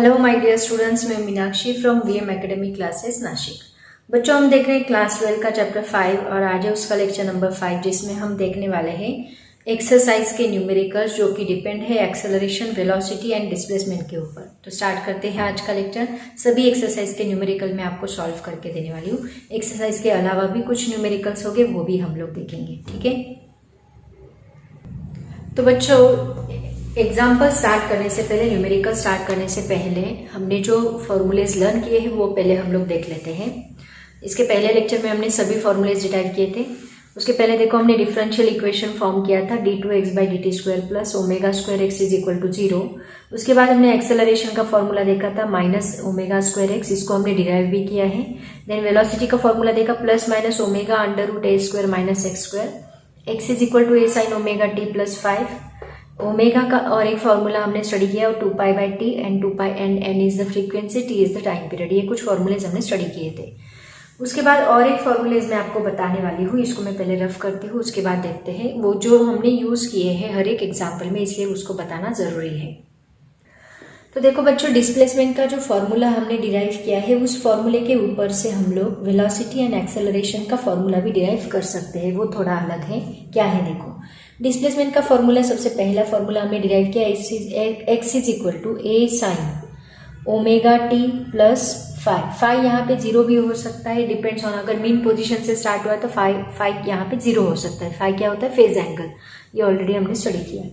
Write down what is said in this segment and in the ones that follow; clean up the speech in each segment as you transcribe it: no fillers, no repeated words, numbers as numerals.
Hello my dear students, मैं Meenakshi from VM academy classes Nashik. बच्चों, हम देख रहे हैं क्लास 12 का चैप्टर 5 और आज है उसका लेक्चर नंबर 5 जिसमें हम देखने वाले हैं एक्सरसाइज के न्यूमेरिकल्स जो कि डिपेंड है एक्सेलरेशन, वेलोसिटी एंड डिस्प्लेसमेंट के ऊपर। तो स्टार्ट करते हैं आज का लेक्चर। सभी एक्सरसाइज के न्यूमेरिकल मैं आपको सॉल्व करके देने वाली हूँ। एक्सरसाइज के अलावा भी कुछ न्यूमेरिकल्स होंगे, वो भी हम लोग देखेंगे। ठीक है, तो बच्चों एग्जाम्पल स्टार्ट करने से पहले, न्यूमेरिकल स्टार्ट करने से पहले हमने जो फॉर्मूलेज लर्न किए हैं वो पहले हम लोग देख लेते हैं। इसके पहले लेक्चर में हमने सभी फॉर्मूलेज डिराइव किए थे। उसके पहले देखो, हमने डिफरेंशियल इक्वेशन फॉर्म किया था d2x/dt² plus ω²x is equal to 0। उसके बाद हमने एक्सेलरेशन का फॉर्मूला देखा था -ω²x, इसको हमने डिराइव भी किया है। देन वेलोसिटी का फॉर्मूला देखा +-ω√a² - x², x is equal to a sin ω t plus 5। Omega का और एक फॉर्मूला हमने स्टडी किया और 2π/t and 2π and n is the frequency, t is the time period. ये कुछ फॉर्मूलेज हमने स्टडी किए थे। उसके बाद और एक फॉर्मूलेज मैं आपको बताने वाली हूँ, इसको मैं पहले रफ करती हूँ, उसके बाद देखते हैं वो जो हमने यूज किए हैं हर एक एग्जाम्पल में, इसलिए उसको बताना जरूरी है। तो देखो बच्चों, डिस्प्लेसमेंट का जो फॉर्मूला हमने डिराइव किया है उस फॉर्मूले के ऊपर से हम लोग वेलोसिटी एंड एक्सेलरेशन का फॉर्मूला भी डिराइव कर सकते हैं। वो थोड़ा अलग है। क्या है देखो, डिस्प्लेसमेंट का फॉर्मूला, सबसे पहला फॉर्मूला हमने डिराइव किया x is equal to a sin ω t plus 5 यहाँ पे 0 भी हो सकता है, डिपेंड्स ऑन, अगर मीन पोजीशन से स्टार्ट हुआ है तो 5 यहाँ पे 0 हो सकता है। 5 क्या होता है? Phase angle. ये ऑलरेडी हमने स्टडी किया।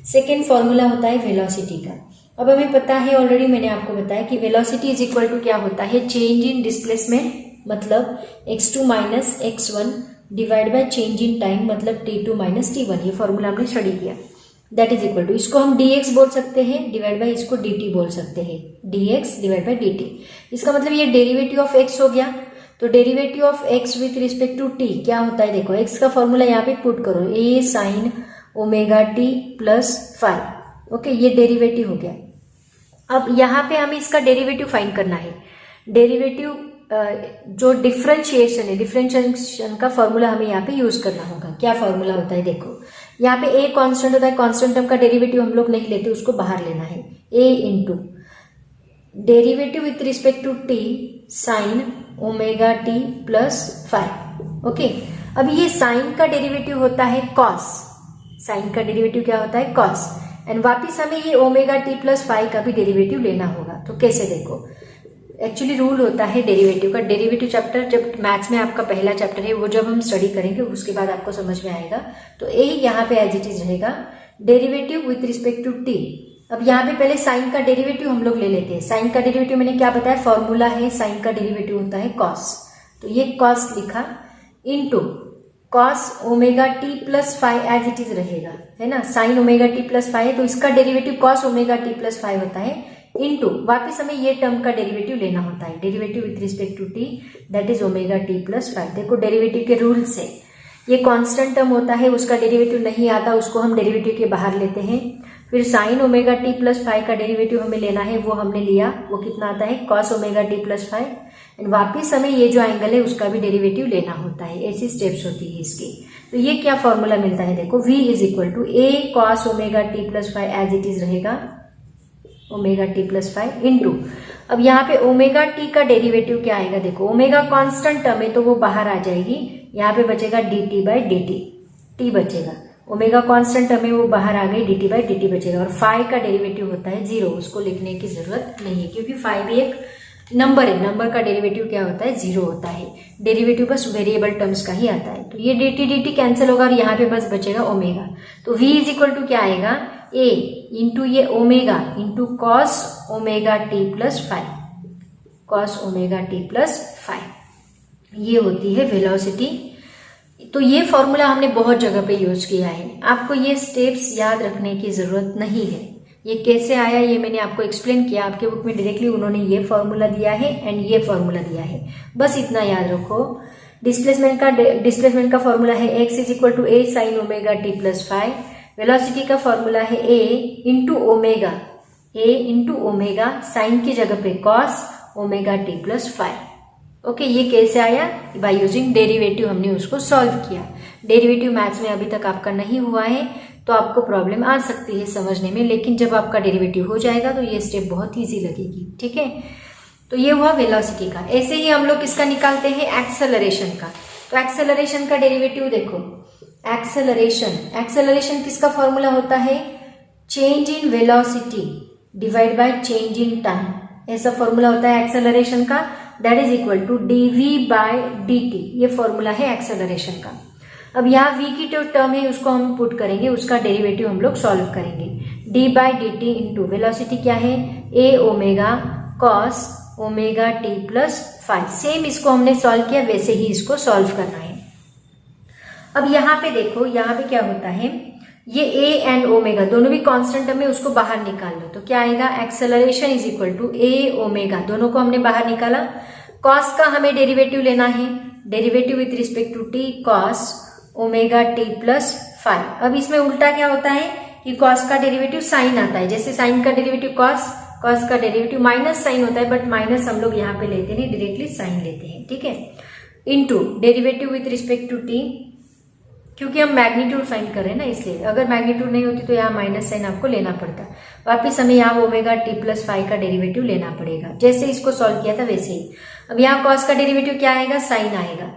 सेकेंड फॉर्मूला होता है वेलोसिटी का। अब हमें पता है, ऑलरेडी मैंने आपको बताया कि वेलोसिटी इज इक्वल टू क्या होता है? चेंज इन डिस्प्लेसमेंट, मतलब x2 minus x1 divide by change in time, मतलब t2 माइनस t1। ये फॉर्मूला हमने स्टडी किया। दैट इज इक्वल टू, इसको हम dx बोल सकते हैं डिवाइड बाय इसको dt बोल सकते हैं, dx डिवाइड बाय dt। इसका मतलब ये डेरिवेटिव ऑफ x हो गया। तो derivative of x with respect to t क्या होता है? देखो, x का फॉर्मूला यहाँ पे पुट करो, a sin ω t plus 5। Okay, ये डेरिवेटिव हो गया। अब यहाँ पे हमें इसका डेरिवेटिव फाइंड करना है। डेरिवेटिव जो डिफरेंशिएशन है, डिफरेंशिएशन का फॉर्मूला हमें यहाँ पे यूज करना होगा। क्या फॉर्मूला होता है? देखो, यहाँ पे a कांस्टेंट होता है, कांस्टेंट टर्म का डेरिवेटिव हम लोग नहीं लेते, उसको बाहर लेना है। a into derivative with respect to t sine ω t plus 5। Okay, अब ये साइन का डेरिवेटिव होता है cos। साइन का डेरिवेटिव क्या होता है? cos। एंड वापिस हमें ये ω t प्लस 5 का भी डेरिवेटिव लेना होगा। तो कैसे? देखो, एक्चुअली रूल होता है डेरिवेटिव का। डेरिवेटिव चैप्टर जब मैथ्स में आपका पहला चैप्टर है, वो जब हम स्टडी करेंगे उसके बाद आपको समझ में आएगा। तो ए यहाँ पे एज इट इज रहेगा, derivative with respect to T. अब यहाँ पे पहले साइन का डेरिवेटिव हम लोग ले लेते हैं। साइन का डेरिवेटिव मैंने क्या बताया? फॉर्मूला है, साइन का डेरिवेटिव होता है कॉस। तो ये कॉस लिखा into cos ω t plus 5 as it is रहेगा, है ना। साइन ω t प्लस 5 है तो इसका डेरिवेटिव cos ω t प्लस 5 होता है, इनटू वापिस हमें ये टर्म का डेरिवेटिव लेना होता है, derivative with respect to t, that is ω t plus 5। देखो, डेरिवेटिव के रूल से ये कांस्टेंट टर्म होता है, उसका डेरिवेटिव नहीं आता, उसको हम डेरिवेटिव के बाहर लेते हैं। फिर साइन ω t प्लस 5 का डेरिवेटिव हमें लेना है, वो हमने लिया, वो कितना आता है? cos ω t plus 5। एंड वापिस हमें ये जो एंगल है उसका भी डेरिवेटिव लेना होता है। ऐसी स्टेप्स होती है इसकी। तो ये क्या फॉर्मूला मिलता है? देखो, v is equal to a cos ω t plus 5 as it is रहेगा, ω t प्लस 5 इंटू, अब यहाँ पे ω t का डेरिवेटिव क्या आएगा? देखो, ओमेगा कांस्टेंट टर्म है तो वो बाहर आ जाएगी, यहाँ पे बचेगा dt बाई dt, t बचेगा। ओमेगा कांस्टेंट टर्म है वो बाहर आ गई, dt बाई dt बचेगा। और 5 का डेरिवेटिव होता है 0, उसको लिखने की जरूरत नहीं है क्योंकि 5 भी एक नंबर है। नंबर का डेरिवेटिव क्या होता है? 0 होता है। डेरिवेटिव बस वेरिएबल टर्म्स का ही आता है। तो ये dt कैंसिल होगा और यहाँ पे बस बचेगा ओमेगा। तो v इज इक्वल टू क्या आएगा? a इंटू ये omega into cos ω t plus 5, cos ω t plus 5। ये होती है वेलोसिटी। तो ये फॉर्मूला हमने बहुत जगह पे यूज किया है, आपको ये स्टेप्स याद रखने की जरूरत नहीं है। ये कैसे आया ये मैंने आपको एक्सप्लेन किया, आपके बुक में डायरेक्टली उन्होंने ये फॉर्मूला दिया है एंड ये फॉर्मूला दिया है, बस इतना याद रखो। डिस्प्लेसमेंट का फॉर्मूला है x is equal to a sin ω t plus 5। Velocity का फॉर्मूला है a into omega, a into omega, sine की जगह पे cos ω t प्लस 5। ओके, ये कैसे आया? बाय यूजिंग डेरिवेटिव हमने उसको सॉल्व किया। डेरिवेटिव मैथ्स में अभी तक आपका नहीं हुआ है तो आपको प्रॉब्लम आ सकती है समझने में, लेकिन जब आपका डेरिवेटिव हो जाएगा तो ये स्टेप बहुत ईजी लगेगी। ठीक है, तो ये हुआ वेलोसिटी का। ऐसे ही हम लोग किसका निकालते हैं, एक्सेलरेशन का। तो एक्सेलरेशन का डेरिवेटिव देखो, एक्सेलरेशन किसका फॉर्मूला होता है, change in velocity divide by change in time, ऐसा फॉर्मूला होता है एक्सेलरेशन का, that is equal to dv by dt, ये फॉर्मूला है एक्सेलरेशन का। अब यहाँ v की जो टर्म है उसको हम पुट करेंगे, उसका डेरिवेटिव हम लोग सॉल्व करेंगे। d by dt into velocity क्या है, a omega cos omega t plus 5। Same इसको हमने सॉल्व किया, वैसे ही इसको सॉल्व करना है। अब यहाँ पे देखो, यहाँ पे क्या होता है, ये a एंड ओमेगा दोनों भी कांस्टेंट टर्म है, उसको बाहर निकाल लो तो क्या आएगा, acceleration is equal to a omega, दोनों को हमने बाहर निकाला। कॉस का हमें डेरिवेटिव लेना है, derivative with respect to t cos omega t plus 5। अब इसमें उल्टा क्या होता है कि कॉस का डेरिवेटिव साइन आता है, जैसे साइन का डेरिवेटिव कॉस, कॉस का डेरिवेटिव माइनस साइन होता है, बट माइनस हम लोग यहाँ पे लेते नहीं, डायरेक्टली साइन लेते हैं। ठीक है, into derivative with respect to t, क्योंकि हम मैग्नीट्यूड फाइंड कर रहे हैं ना, इसलिए अगर मैग्नीट्यूड नहीं होती तो यहाँ माइनस साइन आपको लेना पड़ता। वापिस हमें यहाँ ओमेगा t प्लस 5 का डेरिवेटिव लेना पड़ेगा, जैसे इसको सॉल्व किया था वैसे ही। अब यहाँ कॉस का डेरिवेटिव क्या आएगा, साइन आएगा,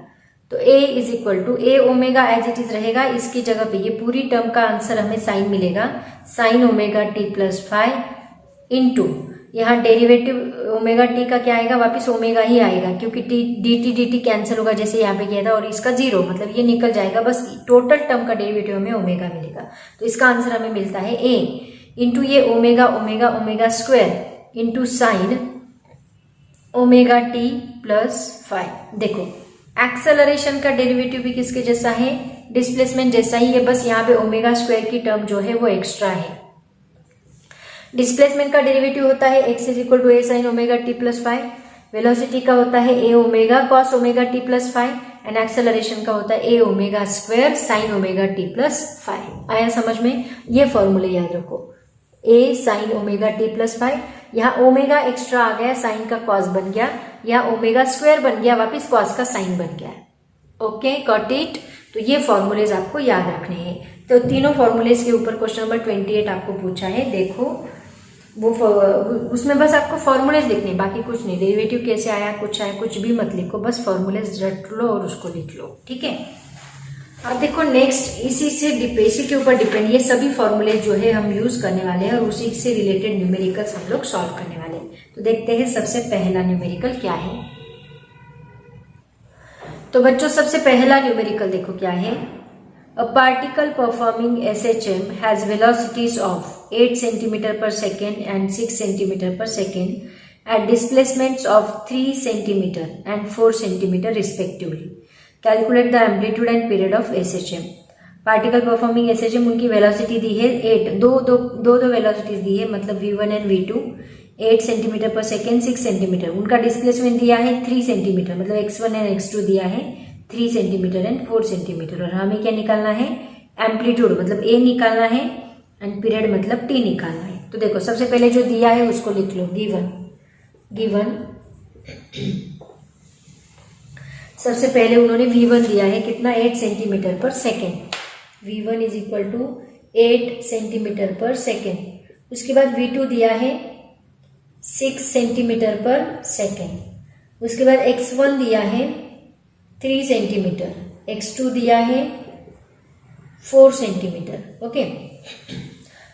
तो a is equal to a omega as it is रहेगा, इसकी जगह पे ये पूरी टर्म का आंसर हमें साइन मिलेगा, sign omega t plus 5 into यहाँ डेरिवेटिव ओमेगा t का क्या आएगा, वापस ओमेगा ही आएगा, क्योंकि dt कैंसिल होगा जैसे यहाँ पे किया था, और इसका जीरो मतलब ये निकल जाएगा, बस टोटल टर्म का डेरिवेटिव हमें ओमेगा मिलेगा। तो इसका आंसर हमें मिलता है a इंटू ये omega omega omega square into sine omega t plus 5। देखो एक्सेलरेशन का डेरिवेटिव भी किसके जैसा है, डिस्प्लेसमेंट जैसा ही है, बस यहाँ पे ओमेगा स्क्वायर की टर्म जो है वो एक्स्ट्रा है। डिस्प्लेसमेंट का डेरिवेटिव होता है x is equal to a sine omega t plus 5, velocity का होता है a omega cos omega t plus 5, and acceleration का होता है a omega square sine omega t plus 5। आया समझ में, ये फॉर्मूले याद रखो, a sine omega t plus 5, यहाँ ओमेगा एक्स्ट्रा आ गया, साइन का कॉस बन गया, यहाँ ओमेगा स्क्वायर बन गया, वापिस कॉस का साइन बन गया। Okay, got it. तो ये फॉर्मूलेज आपको याद रखने हैं। तो तीनों फॉर्मूलेज के ऊपर क्वेश्चन नंबर 28 आपको पूछा है, देखो वो उसमें बस आपको फॉर्मूलेज लिखने, बाकी कुछ नहीं, डेरिवेटिव कैसे आया कुछ भी मत लिखो, बस फॉर्मूलेज रट लो और उसको लिख लो। ठीक है, अब देखो नेक्स्ट इसी के ऊपर डिपेंड ये सभी फॉर्मूले जो है हम यूज करने वाले हैं, और उसी से रिलेटेड न्यूमेरिकल्स हम लोग सॉल्व करने वाले हैं। तो देखते हैं सबसे पहला न्यूमेरिकल क्या है। तो बच्चों सबसे पहला न्यूमेरिकल देखो क्या है, a particle performing SHM has velocities of 8 centimetre per second and 6 centimetre per second at displacements of 3 centimetre and 4 centimetre respectively. Calculate the amplitude and period of SHM। Particle performing SHM उनकी velocity दी है 8, दो velocities दी है, मतलब V1 and V2, 8 centimetre per second 6 centimetre. उनका displacement दिया है 3 सेंटीमीटर, मतलब x1 एंड x2 दिया है 3 सेंटीमीटर एंड 4 सेंटीमीटर। और हमें क्या निकालना है, एम्पलीट्यूड मतलब a निकालना है, एंड पीरियड मतलब t निकालना है। तो देखो सबसे पहले जो दिया है उसको लिख लो, गिवन सबसे पहले उन्होंने V1 दिया है कितना, 8 centimetre per second, V1 is equal to 8 centimetre per second. उसके बाद V2 दिया है 6 सेंटीमीटर पर सेकेंड। उसके बाद x1 दिया है 3 सेंटीमीटर, x2 दिया है 4 सेंटीमीटर। ओके,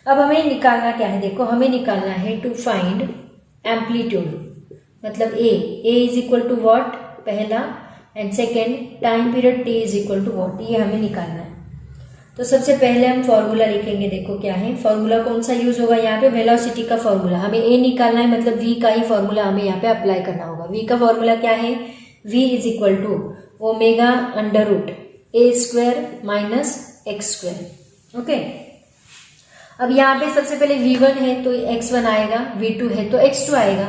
अब हमें निकालना क्या है, देखो हमें निकालना है टू फाइंड एम्पलीट्यूड, मतलब a is equal to what पहला, and second time period t is equal to what, ये हमें निकालना है। तो सबसे पहले हम फॉर्मूला लिखेंगे, देखो क्या है फॉर्मूला, कौन सा यूज होगा यहाँ पे, वेलोसिटी का फॉर्मूला। हमें a निकालना है, मतलब v का ही फॉर्मूला हमें यहाँ पे अप्लाई करना होगा। v का फॉर्मूला क्या है, v is equal to omega under root a square minus X square. Okay, अब यहाँ पे सबसे पहले v1 है तो x1 आएगा, v2 है तो x2 आएगा।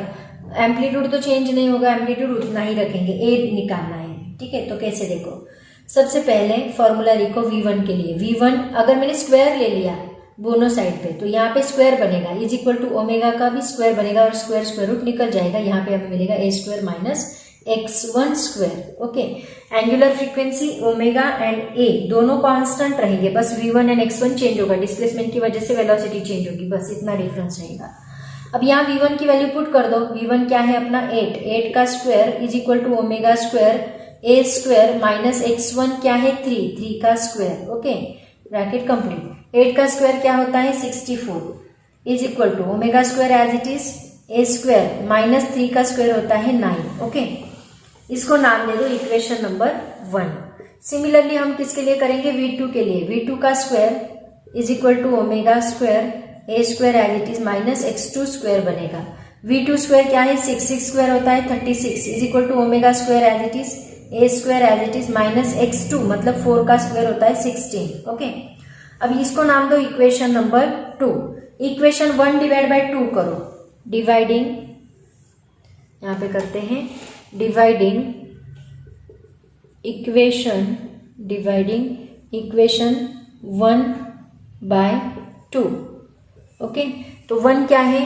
एम्पलीट्यूड तो चेंज नहीं होगा, एम्पलीट्यूड उतना ही रखेंगे, a निकालना है। ठीक है, तो कैसे, देखो सबसे पहले फॉर्मूला लिखो v1 के लिए। v1 अगर मैंने स्क्वायर ले लिया दोनों साइड पे, तो यहाँ पे स्क्वायर बनेगा, इज इक्वल टू ओमेगा का भी स्क्वायर बनेगा, और स्क्वायर स्क्वायर रूट निकल जाएगा, यहाँ पे हमें मिलेगा a square minus x1 square. Okay, angular frequency omega and A दोनों कांस्टेंट रहेंगे, बस v1 एंड x1 चेंज होगा, डिस्प्लेसमेंट की वजह से वेलोसिटी चेंज होगी, बस इतना डिफरेंस रहेगा। अब यहाँ v1 की वैल्यू पुट कर दो। v1 क्या है अपना 8 का square is equal to omega square A square minus x1 क्या है 3 का स्क्वायर। Okay, bracket complete. 8 का स्क्वायर क्या होता है 64 is equal to omega square as it is A square minus 3 का स्क्वायर होता है 9। ओके, इसको नाम दे दो इक्वेशन नंबर 1। सिमिलरली हम किसके लिए करेंगे, v2 के लिए। v2 का square is equal to omega square A square as it is minus x2 square बनेगा। v2 स्क्वायर क्या है 6 स्क्वायर होता है 36 is equal to omega square as it is A square as it is minus x2 मतलब 4 का square होता है 16। Okay, अब इसको नाम दो equation number 2। Equation 1 divide by 2 करो, डिवाइडिंग यहां पे करते हैं डिवाइडिंग इक्वेशन 1 बाय 2। ओके, तो 1 क्या है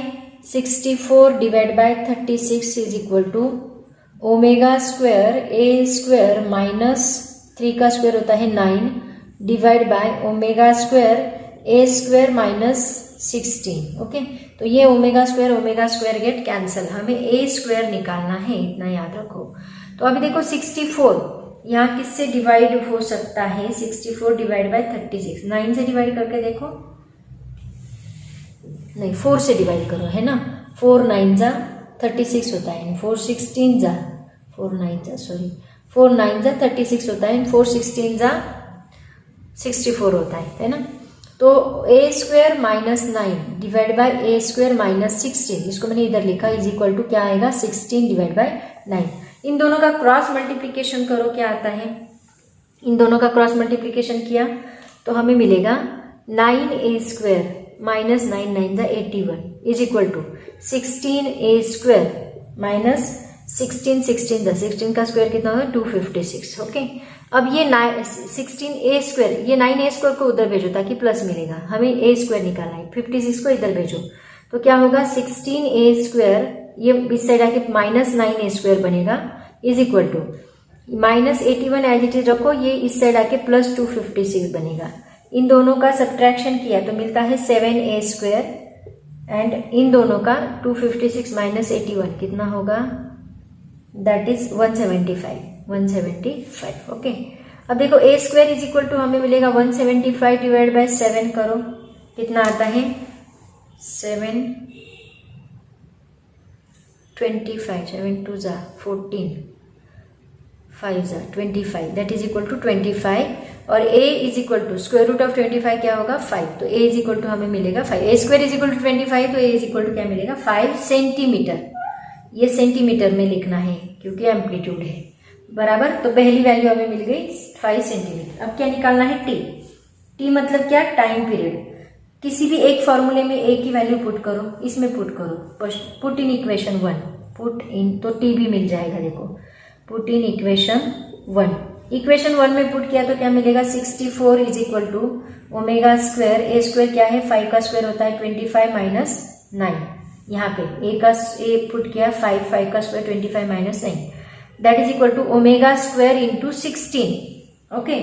64 divide by 36 is equal to omega square A square minus 3 का स्क्वायर होता है 9 divide by omega square A square minus 16। Okay, तो ये ओमेगा स्क्वायर गेट कैंसिल, हमें ए स्क्वायर निकालना है, इतना याद रखो। तो अभी देखो 64 यहाँ किससे डिवाइड हो सकता है, 64 डिवाइड बाय 36 9 से डिवाइड करके देखो, नहीं 4 से डिवाइड करो, है ना। 4 9 जा 36 होता है, 4 16 जा 4 9 जा 36 होता है, 4 16 जा 64 होता है ना। तो A square minus 9 divide by A square minus 16, इसको मैंने इधर लिखा इज इक्वल टू क्या आएगा 16 डिवाइड बाय 9। इन दोनों का क्रॉस मल्टीप्लीकेशन करो, क्या आता है, इन दोनों का क्रॉस मल्टीप्लीकेशन किया तो हमें मिलेगा 9a स्क्वायर माइनस 9 9 जा 81 is equal to 16a square minus 16 जा 16 का स्क्वायर कितना होगा 256। ओके, अब ये 16a स्क्वायर, ये 9a स्क्वायर को उधर भेजो ताकि प्लस मिलेगा, हमें a स्क्वायर निकालना है, 56 को इधर भेजो तो क्या होगा 16a स्क्वायर, ये इस साइड आके माइनस 9a स्क्वायर बनेगा is equal to minus 81 as it is रखो, ये इस साइड आके प्लस 256 बनेगा। इन दोनों का सब्ट्रैक्शन किया तो मिलता है 7a स्क्वायर एंड इन दोनों का 256 माइनस 81 कितना होगा, दैट इज 175। ओके, अब देखो a square is equal to हमें मिलेगा 175 डिवाइड बाय 7 करो, कितना आता है 7 2 जा 14 5 जा 25 दैट इज इक्वल टू 25 और a is equal to square root of 25 क्या होगा 5, तो a इज इक्वल टू हमें मिलेगा 5। a square is equal to 25 तो a इज इक्वल टू क्या मिलेगा 5 सेंटीमीटर। ये सेंटीमीटर में लिखना है क्योंकि एम्पलीट्यूड है बराबर। तो पहली वैल्यू हमें मिल गई 5 सेंटीमीटर। अब क्या निकालना है t मतलब क्या टाइम पीरियड। किसी भी एक फॉर्मूले में a की वैल्यू पुट करो, इसमें पुट करो, put in equation 1 put in, तो t भी मिल जाएगा। देखो पुट इन इक्वेशन 1, इक्वेशन 1 में पुट किया तो क्या मिलेगा 64 is equal to omega square, A square क्या है 5 का स्क्वायर होता है 25 माइनस 9, यहाँ पे a पुट किया 5 का square 25 minus 9 that is equal to omega square into 16। Okay,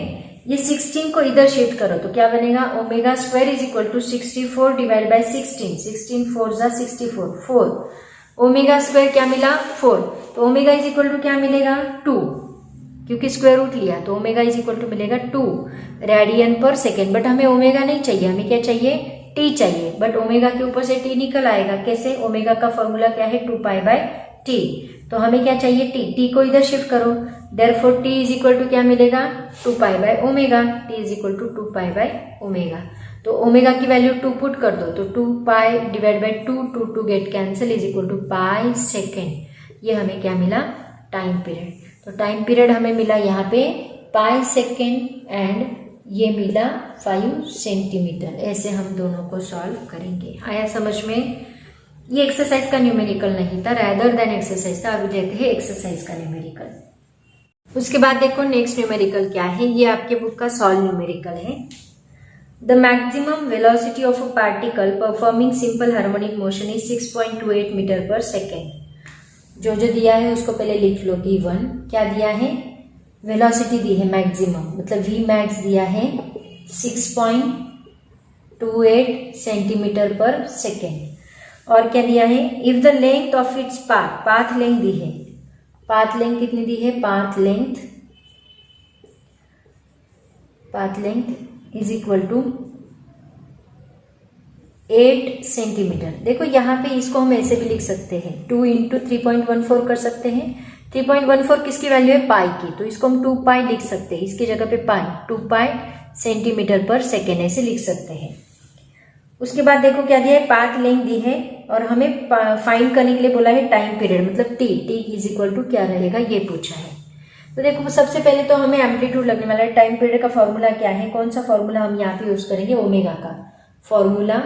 ये 16 को इधर शिफ्ट करो तो क्या बनेगा omega square is equal to 64 divide by 16 4 जा 64 4 ओमेगा स्क्वायर क्या मिला 4, तो ओमेगा इज इक्वल टू क्या मिलेगा 2 क्योंकि स्क्वायर रूट लिया तो ओमेगा इज इक्वल टू मिलेगा 2 रेडियन पर सेकेंड। बट हमें ओमेगा नहीं चाहिए, हमें क्या चाहिए टी चाहिए, बट ओमेगा के ऊपर से टी निकल आएगा कैसे, ओमेगा का फॉर्मूला क्या है 2 पाई बाय टी, तो हमें क्या चाहिए टी को इधर शिफ्ट करो, therefore T is equal to क्या मिलेगा 2 pi by omega, T is equal to 2 pi by omega. तो ओमेगा की वैल्यू 2 पुट कर दो तो 2 pi divide by 2 get cancel is equal to pi second. ये हमें क्या मिला टाइम पीरियड, तो टाइम पीरियड हमें मिला यहाँ पे पाई सेकेंड एंड ये मिला 5 सेंटीमीटर। ऐसे हम दोनों को सॉल्व करेंगे। आया समझ में? ये एक्सरसाइज का न्यूमेरिकल नहीं था, रैदर देन एक्सरसाइज था। अभी देखते हैं एक्सरसाइज का न्यूमेरिकल। उसके बाद देखो नेक्स्ट न्यूमेरिकल क्या है, ये आपके बुक का सॉल्व न्यूमेरिकल है। The maximum velocity of a particle performing simple harmonic motion is 6.28 metre per second. जो जो दिया है उसको पहले लिख लो। गिवन क्या दिया है, वेलोसिटी दी है मैक्सिमम, मतलब वी मैक्स दिया है 6.28 सेंटीमीटर पर सेकेंड। और क्या दिया है, if the length of its path, path length दी है, पाथ लेंथ कितनी दी है, path length is equal to 8 centimetre. देखो यहाँ पे इसको हम ऐसे भी लिख सकते हैं, 2 इंटू 3.14 कर सकते हैं। 3.14 किसकी वैल्यू है, पाई की, तो इसको हम 2 पाई लिख सकते हैं, इसकी जगह पे पाई, 2 पाई सेंटीमीटर पर सेकेंड ऐसे लिख सकते हैं। उसके बाद देखो क्या दिया है, पाथ लेंथ दी है और हमें फाइंड करने के लिए बोला है टाइम पीरियड, मतलब टी इज इक्वल टू क्या रहेगा ये पूछा है। तो देखो सबसे पहले तो हमें एम्पलीट्यूड लगने वाला है। टाइम पीरियड का फॉर्मूला क्या है, कौन सा फॉर्मूला हम यहाँ पे यूज करेंगे, ओमेगा का formula,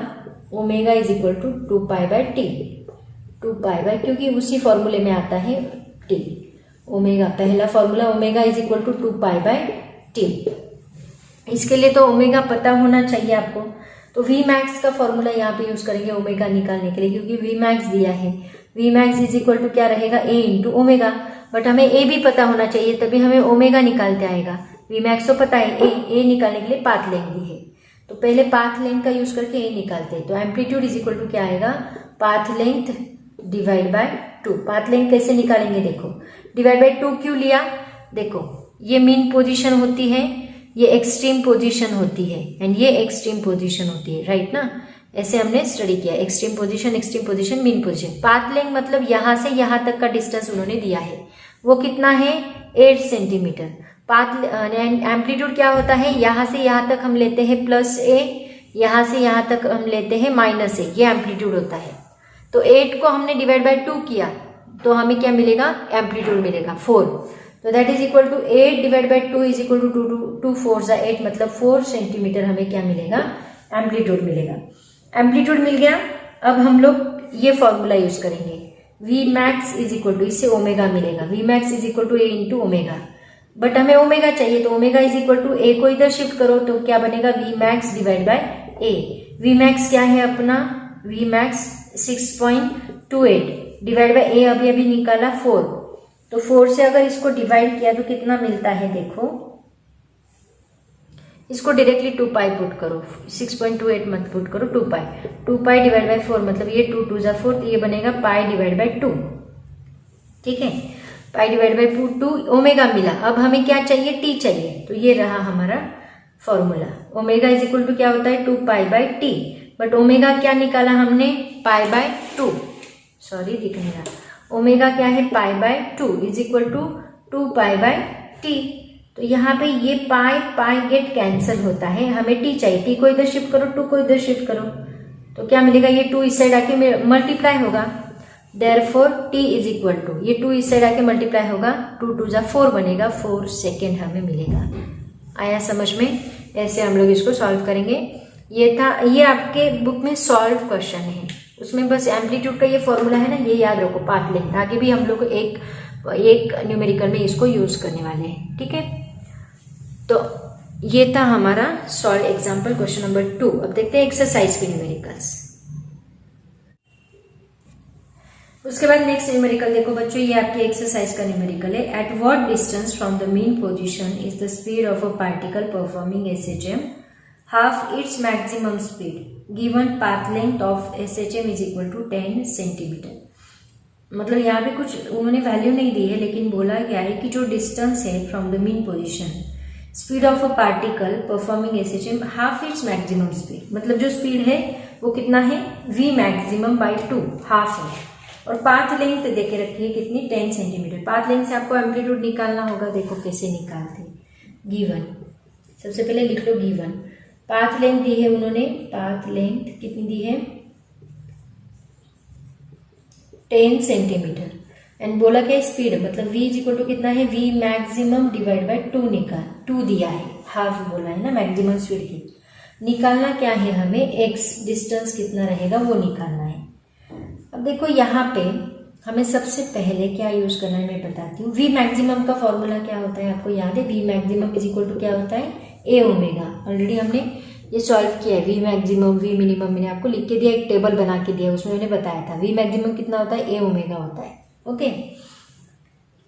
omega is equal to 2 pi by T, 2 pi by, क्योंकि उसी फॉर्मूले में आता है टी, ओमेगा पहला formula, omega is equal to 2 pi by T. इसके लिए तो ओमेगा पता होना चाहिए आपको, तो वी मैक्स का फॉर्मूला यहाँ पे यूज करेंगे ओमेगा निकालने के लिए, क्योंकि वी मैक्स दिया है, V max is equal to क्या रहेगा, ए इंटू ओमेगा, बट हमें ए भी पता होना चाहिए तभी हमें ओमेगा निकालते आएगा। वी मैक्स तो पता है, ए निकालने के लिए पाथ लेंथ दी है, तो पहले पाथ लेंथ का यूज करके ए निकालते हैं। तो एम्पलीट्यूड इज इक्वल टू क्या आएगा, path length divide by 2। Path length कैसे निकालेंगे, देखो डिवाइड बाय 2 क्यों लिया, देखो ये मीन पोजीशन होती है, ये एक्सट्रीम पोजीशन होती है एंड ये एक्सट्रीम पोजीशन होती है, राइट ना, ऐसे हमने स्टडी किया, extreme position, mean position. Path length मतलब यहाँ से यहाँ तक का डिस्टेंस उन्होंने दिया है, वो कितना है 8 सेंटीमीटर। पाथ एम्पलीट्यूड क्या होता है, यहाँ से यहाँ तक हम लेते हैं प्लस ए, यहाँ से यहाँ तक हम लेते हैं माइनस ए, ये एम्पलीट्यूड होता है। तो 8 को हमने डिवाइड बाय 2 किया तो हमें क्या मिलेगा, एम्पलीट्यूड मिलेगा 4। तो that is equal to 8 divide by 2 is equal to 2 4 जा 8, मतलब 4 सेंटीमीटर हमें क्या मिलेगा, एम्पलीट्यूड मिलेगा। एम्पलीट्यूड मिल गया, अब हम लोग ये फॉर्मूला यूज करेंगे, V max is equal to, इससे ओमेगा मिलेगा, V max is equal to A into omega, but हमें ओमेगा चाहिए तो omega is equal to A को इधर शिफ्ट करो तो क्या बनेगा, V max divide by A. V max क्या है अपना, V max 6.28 divide by A अभी अभी निकाला 4, तो 4 से अगर इसको डिवाइड किया तो कितना मिलता है, देखो इसको डायरेक्टली 2 पाई पुट करो, 6.28 मत पुट करो, 2 पाई डिवाइड बाय 4, मतलब ये 2 2 जा 4, तो ये बनेगा पाई डिवाइड बाय 2, ठीक है, पाई डिवाइड बाय 2 ओमेगा मिला। अब हमें क्या चाहिए, टी चाहिए, तो ये रहा हमारा formula, omega is equal to क्या होता है 2 pi by T, but omega क्या निकाला हमने, पाई बाय 2, सॉरी दिख नहीं रहा, ओमेगा क्या है pi by 2 is equal to 2 pi by T. तो यहाँ पे ये पाई गेट कैंसिल होता है, हमें टी चाहिए, टी को इधर शिफ्ट करो, 2 को इधर शिफ्ट करो, तो क्या मिलेगा, ये 2 इस साइड आके मल्टीप्लाई होगा, therefore T is equal to, ये 2 इस साइड आके मल्टीप्लाई होगा, 2 2 जा 4 बनेगा, 4 सेकेंड हमें मिलेगा। आया समझ में, ऐसे हम लोग इसको सॉल्व करेंगे। ये था, ये आपके बुक में सॉल्व क्वेश्चन है, उसमें बस एम्पलीट्यूड का ये फॉर्मूला है ना, ये याद रखो, पाथ लेंथ, आगे भी हम लोग एक न्यूमेरिकल में इसको यूज करने वाले हैं, ठीक है। तो ये था हमारा सॉल्व एग्जाम्पल क्वेश्चन नंबर 2। अब देखते हैं एक्सरसाइज के न्यूमेरिकल्स। उसके बाद नेक्स्ट न्यूमेरिकल देखो बच्चों, ये आपकी एक्सरसाइज का न्यूमेरिकल है। At what distance from the mean position is the speed of a particle performing SHM half its maximum speed, given path length of SHM is equal to 10 centimetre. मतलब यहाँ पे कुछ उन्होंने वैल्यू नहीं दी है, लेकिन बोला गया है कि जो डिस्टेंस है from the mean position, speed of a particle performing SHM half its maximum speed, मतलब जो स्पीड है वो कितना है, v मैक्सिमम बाई 2 हाफ है, और पाथ लेंथ देके रखी है कितनी, 10 सेंटीमीटर। पाथ लेंथ से आपको एम्पलीट्यूड निकालना होगा, देखो कैसे निकालते, गिवन, सबसे पहले लिख लो गिवन, पाथ लेंथ दी है उन्होंने, पाथ लेंथ कितनी दी है 10 सेंटीमीटर, एंड बोला क्या स्पीड, मतलब v इज इक्वल टू कितना है, v मैक्सिमम डिवाइड बाय 2 निकाल, 2 दिया है, हाफ बोला है ना मैक्सिमम स्पीड की, निकालना क्या है हमें, x डिस्टेंस कितना रहेगा वो निकालना है। अब देखो यहाँ पे हमें सबसे पहले क्या यूज करना है मैं बताती हूँ। v मैक्सिमम का फॉर्मूला क्या होता है आपको याद है, v maximum is equal to क्या होता है, ए ओमेगा, ऑलरेडी हमने ये सॉल्व किया है। वी मैक्सिमम वी मिनिमम मैंने आपको लिख के दिया, एक टेबल बना के दिया, उसमें मैंने बताया था वी मैक्सिमम कितना होता है, ए ओमेगा होता है, ओके,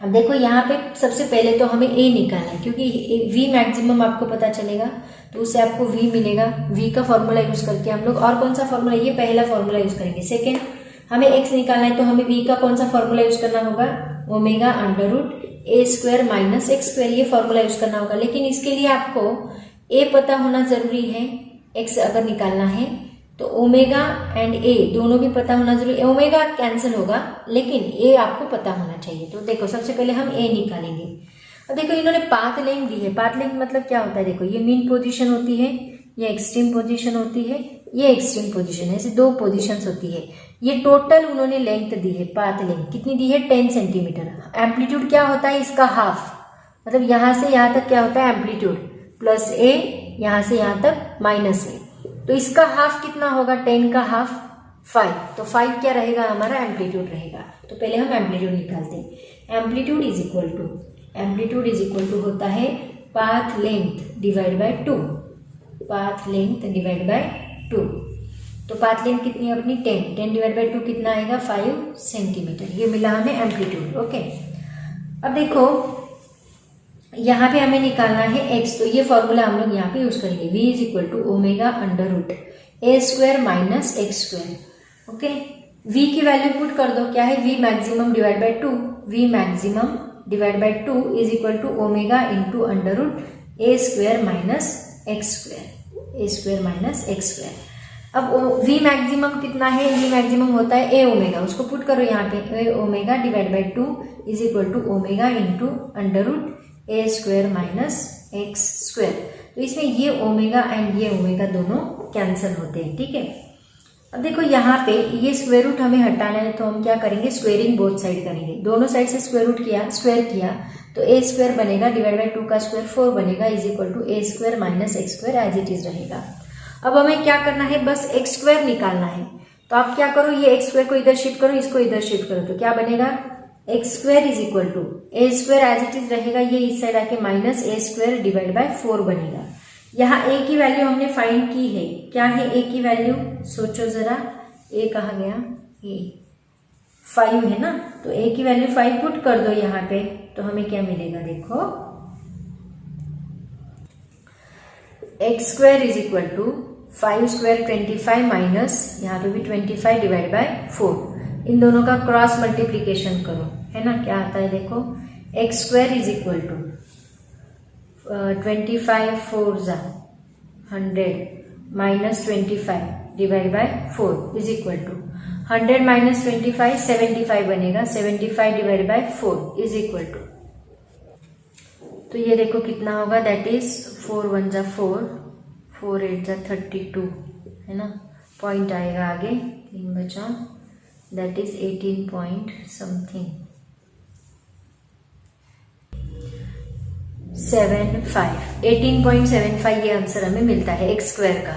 अब देखो यहाँ पे सबसे पहले तो हमें ए निकालना है, क्योंकि वी मैक्सिमम आपको पता चलेगा तो उससे आपको वी मिलेगा। वी का फॉर्मूला यूज करके हम लोग, और कौन सा फॉर्मूला, ये पहला फॉर्मूला यूज करेंगे। सेकेंड, हमें एक्स निकालना है तो हमें वी का कौन सा फॉर्मूला यूज करना होगा, omega under root A square minus X square, ये फॉर्मूला यूज करना होगा। लेकिन इसके लिए आपको ए पता होना जरूरी है, एक्स अगर निकालना है तो ओमेगा एंड ए दोनों भी पता होना जरूरी है। ओमेगा कैंसिल होगा लेकिन ए आपको पता होना चाहिए। तो देखो सबसे पहले हम ए निकालेंगे। अब देखो इन्होंने पाथ लेंथ दी है। पाथ लेंथ मतलब क्या होता है, देखो ये मीन पोजीशन होती है, ये एक्सट्रीम पोजीशन होती है, ये एक्सट्रीम पोजीशन है, ऐसे दो पोजीशंस होती है। ये टोटल उन्होंने लेंथ दी है, पाथ लेंथ कितनी दी है, 10 सेंटीमीटर। एम्पलीट्यूड क्या होता है इसका, हाफ, मतलब यहां से यहां तक क्या होता है एम्पलीट्यूड, प्लस ए, यहां से यहां तक माइनस ए। तो इसका हाफ कितना होगा, 10 का हाफ 5, तो 5 क्या रहेगा हमारा, एम्पलीट्यूड रहेगा। तो पहले हम एम्पलीट्यूड निकालते हैं। एम्पलीट्यूड इज इक्वल टू होता है path length divide by 2, path length divide by 2। तो पाथ लेंथ कितनी है अपनी 10 डिवाइड बाय 2 कितना आएगा 5 सेंटीमीटर। ये मिला हमें एम्पलीट्यूड। ओके, अब देखो यहाँ पे हमें निकालना है x, तो ये फॉर्मूला हम लोग यहाँ पे यूज करेंगे। v is equal to omega under root A square minus X square. Okay, v की वैल्यू पुट कर दो, क्या है v maximum divide by 2, v maximum divide by 2 is equal to omega into under root A square minus X square, A square minus X square. अब v maximum कितना है, v maximum होता है a omega, उसको put करो यहाँ पे, a omega divide by 2 is equal to omega into under root A square minus X square. तो इसमें ये ओमेगा एंड ये ओमेगा दोनों कैंसिल होते हैं, ठीक है। अब देखो यहाँ पे ये स्क्वायर रूट हमें हटाना है, तो हम क्या करेंगे, स्क्वेयरिंग बोथ साइड करेंगे। दोनों साइड से स्क्वायर रूट किया, स्क्वायर किया तो ए स्क्वायर बनेगा डिवाइड बाय 2 का स्क्वायर 4 बनेगा is equal to A square minus X square as it is रहेगा। अब हमें क्या करना है, बस एक्स स्क्वायर निकालना है। तो आप क्या करो, ये एक्स स्क्वायर को इधर शिफ्ट करो, इसको इधर शिफ्ट करो, तो क्या बनेगा, X square is equal to A square as it is रहेगा, ये इस साइड आके minus A square divide by 4 बनेगा। यहाँ ए की वैल्यू हमने फाइंड की है, क्या है ए की वैल्यू, सोचो जरा, ए कहाँ गया, ए 5 है ना, तो ए की वैल्यू 5 पुट कर दो यहाँ पे, तो हमें क्या मिलेगा, देखो X square is equal to 5 square 25 minus यहाँ पे भी 25 डिवाइड बाय 4, इन दोनों का क्रॉस मल्टीप्लीकेशन करो, है ना, क्या आता है देखो, X square is equal to 25 4 जा 100 minus 25 divide by 4 is equal to 100 minus 25 75 बनेगा, 75 divide by 4 is equal to, तो ये देखो कितना होगा, दैट इज 4 1 जा 4, 4 8 जा 32, है ना, पॉइंट आएगा आगे 3 बचा, दैट इज 18 पॉइंट समथिंग 18.75 ये आंसर हमें मिलता है एक्स स्क्वायर का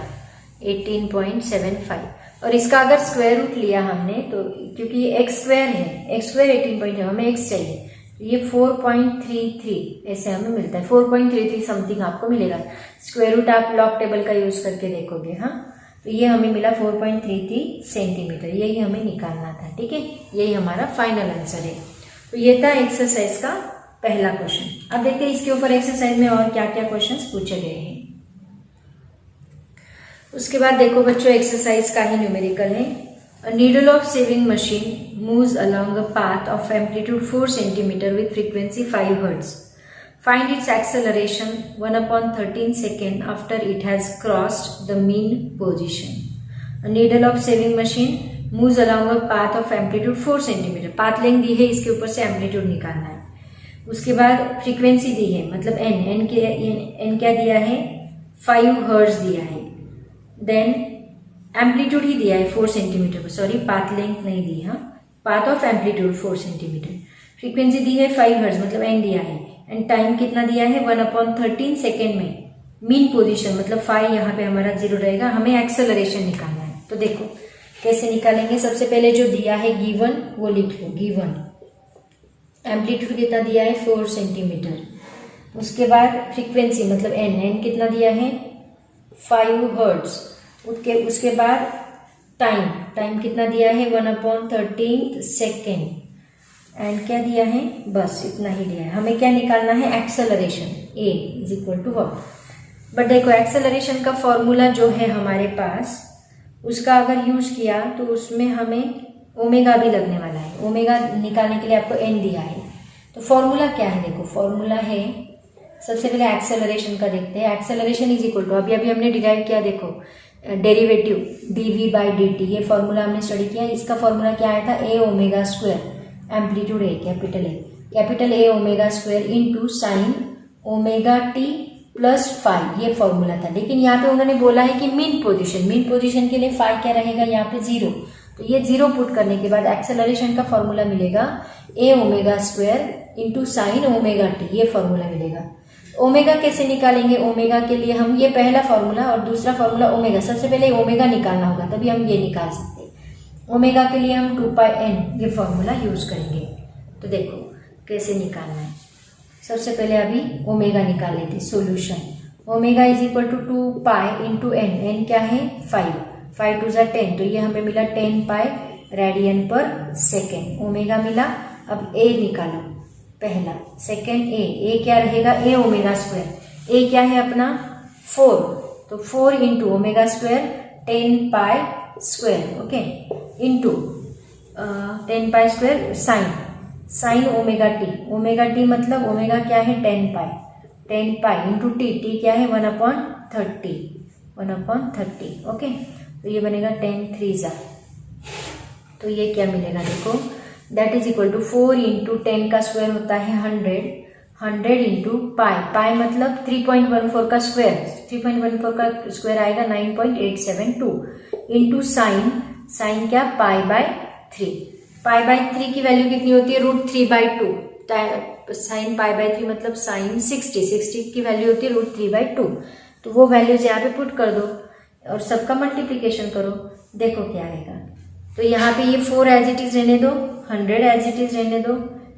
18.75। और इसका अगर स्क्वायर रूट लिया हमने तो, क्योंकि ये एक्स स्क्वायर है, एक्स स्क्वायर 18 है, हमें एक्स चाहिए, तो ये 4.33 ऐसे हमें मिलता है, 4.33 समथिंग आपको मिलेगा। स्क्वायर रूट आप लॉग टेबल का यूज करके देखोगे, हाँ, तो ये हमें मिला 4.33 सेंटीमीटर, यही हमें निकालना था, ठीक है, यही हमारा फाइनल आंसर है। तो ये था एक्सरसाइज का पहला क्वेश्चन। अब देखते हैं इसके ऊपर एक्सरसाइज में और क्या क्या क्वेश्चंस पूछे गए हैं। उसके बाद देखो बच्चों, एक्सरसाइज का ही न्यूमेरिकल है। A needle of saving machine moves along a path of amplitude 4 centimetre with frequency 5 hertz. Find its acceleration 1/13 second after it has crossed the mean position. A needle of saving machine moves along a path of amplitude 4 centimeter. Path length दी है, इसके ऊपर से amplitude निकालना है। उसके बाद frequency दी है, मतलब n क्या दिया है, 5 हर्ट्ज दिया है। देन एम्पलीट्यूड ही दिया है 4 सेंटीमीटर, सॉरी पाथ लेंथ नहीं दी, हाँ, path of amplitude 4 centimetre. Frequency दी है 5 हर्ट्ज, मतलब n दिया है, एंड टाइम कितना दिया है 1/13 सेकेंड में। मीन पोजीशन मतलब 5 यहाँ पे हमारा 0 रहेगा, हमें एक्सेलरेशन निकालना है। तो देखो कैसे निकालेंगे, सबसे पहले जो दिया है गिवन वो लिख लो, गिवन एम्पलीट्यूड कितना दिया है 4 सेंटीमीटर। उसके बाद फ्रीक्वेंसी मतलब n कितना दिया है 5 हर्ट्ज। उसके बाद टाइम कितना दिया है 1/13 सेकेंड, एंड क्या दिया है, बस इतना ही दिया है। हमें क्या निकालना है, acceleration a is equal to what. But देखो एक्सेलरेशन का फॉर्मूला जो है हमारे पास, उसका अगर यूज किया तो उसमें हमें ओमेगा भी लगने वाला है। ओमेगा निकालने के लिए आपको n दिया है। तो फॉर्मूला क्या है, देखो फॉर्मूला है, सबसे पहले एक्सेलरेशन का देखते हैं। एक्सेलरेशन इज इक्वल टू, अभी अभी हमने डिराइव किया, देखो डेरिवेटिव dv बाई dt, ये फॉर्मूला हमने स्टडी किया। इसका फॉर्मूला क्या आया था, a omega square, amplitude a capital A omega square into sine omega t plus five, ये फॉर्मूला था। लेकिन यहाँ पे उन्होंने बोला है कि मीन पोजीशन के लिए फाइव क्या रहेगा, यहाँ पे 0। तो ये 0 पुट करने के बाद एक्सेलरेशन का फॉर्मूला मिलेगा a omega square into sine omega t, ये फॉर्मूला मिलेगा। ओमेगा कैसे निकालेंगे, ओमेगा के लिए हम ये पहला फॉर्मूला और दूसरा फॉर्मूला ओमेगा, सबसे पहले ओमेगा निकालना होगा तभी हम ये निकाल सकते हैं। ओमेगा के लिए हम 2πn ये फॉर्मूला यूज करेंगे। तो देखो कैसे निकालना है, सबसे पहले अभी ओमेगा निकाल लेते हैं। Solution, omega is equal to 2π into n, n क्या है 5 टू 10, तो ये हमें मिला 10 पाई रेडियन पर सेकेंड। ओमेगा मिला। अब ए निकालो, पहला, सेकेंड ए क्या रहेगा, ए ओमेगा स्क्वायर, ए क्या है अपना 4, तो 4 into omega square 10 pi square, okay, into 10 pi square sine omega T मतलब ओमेगा क्या है 10 पाई इंटू टी क्या है 1/30, ओके। तो ये बनेगा 10 3 तो ये क्या मिलेगा, देखो that is equal to 4 into 10 का स्क्वायर होता है 100 इंटू पाई मतलब 3.14 का स्क्वायर, 3.14 का स्क्वायर आएगा 9.872 इंटू साइन क्या पाई/3 की वैल्यू कितनी होती है, √3/2, साइन पाई/3 मतलब साइन 60 की वैल्यू होती है √3/2। तो वो वैल्यूज यहाँ पे पुट कर दो और सबका मल्टीप्लीकेशन करो, देखो क्या आएगा। तो यहाँ पे ये 4 एज इट इज रहने दो, 100 एज इट इज रहने दो,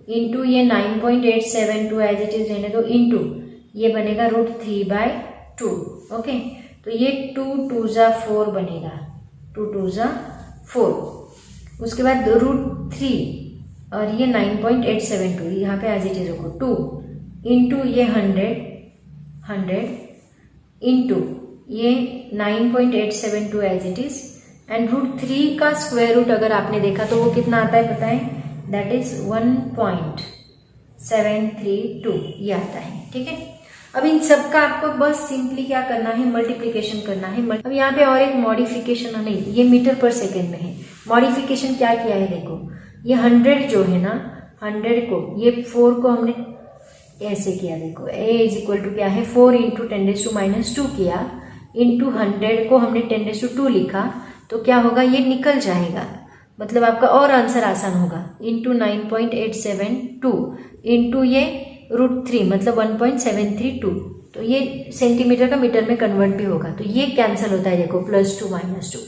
इंटू ये 9.872 एज इट इज रहने दो, इंटू ये बनेगा √3/2, ओके। तो ये 2 2 4 बनेगा, 2 2 4। उसके बाद √3 और ये 9.872 यहाँ पे एज इट इज रखो, 2 इंटू ये 100 इंटू ये 9.872 एज इट इज, एंड √3 का स्क्वायर रूट अगर आपने देखा तो वो कितना आता है पता है, दैट इज 1.732 ये आता है, ठीक है। अब इन सब का आपको बस सिंपली क्या करना है, मल्टीप्लीकेशन करना है। अब यहाँ पे और एक मॉडिफिकेशन नहीं, ये मीटर पर सेकेंड में है। मॉडिफिकेशन क्या किया है, देखो ये 100 जो है ना, 100 को ये 4 को हमने ऐसे किया, देखो a इज इक्वल टू क्या है 4 इंटू 10⁻² किया, इंटू 100 को हमने 10⁻² लिखा, तो क्या होगा, ये निकल जाएगा, मतलब आपका और आंसर आसान होगा, इंटू 9.872 इंटू ये √3 मतलब 1.732, तो ये सेंटीमीटर का मीटर में कन्वर्ट भी होगा, तो ये कैंसिल होता है, देखो +2 -2,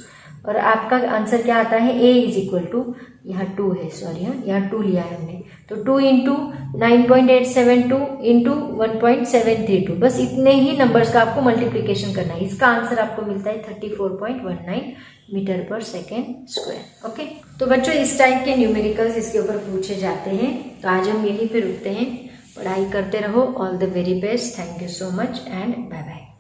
और आपका आंसर क्या आता है, a इज इक्वल टू, यहाँ 2 है, सॉरी यहाँ 2 लिया है हमने, तो 2 इंटू 9.872 इंटू 1.732, बस इतने ही नंबर्स का आपको मल्टीप्लीकेशन करना है। इसका आंसर आपको मिलता है 34.19 metre per second square, okay. तो बच्चों इस टाइप के न्यूमेरिकल्स इसके ऊपर पूछे जाते हैं। तो आज हम यहीं पे रुकते हैं, पढ़ाई करते रहो, all the very best, thank you so much and bye bye.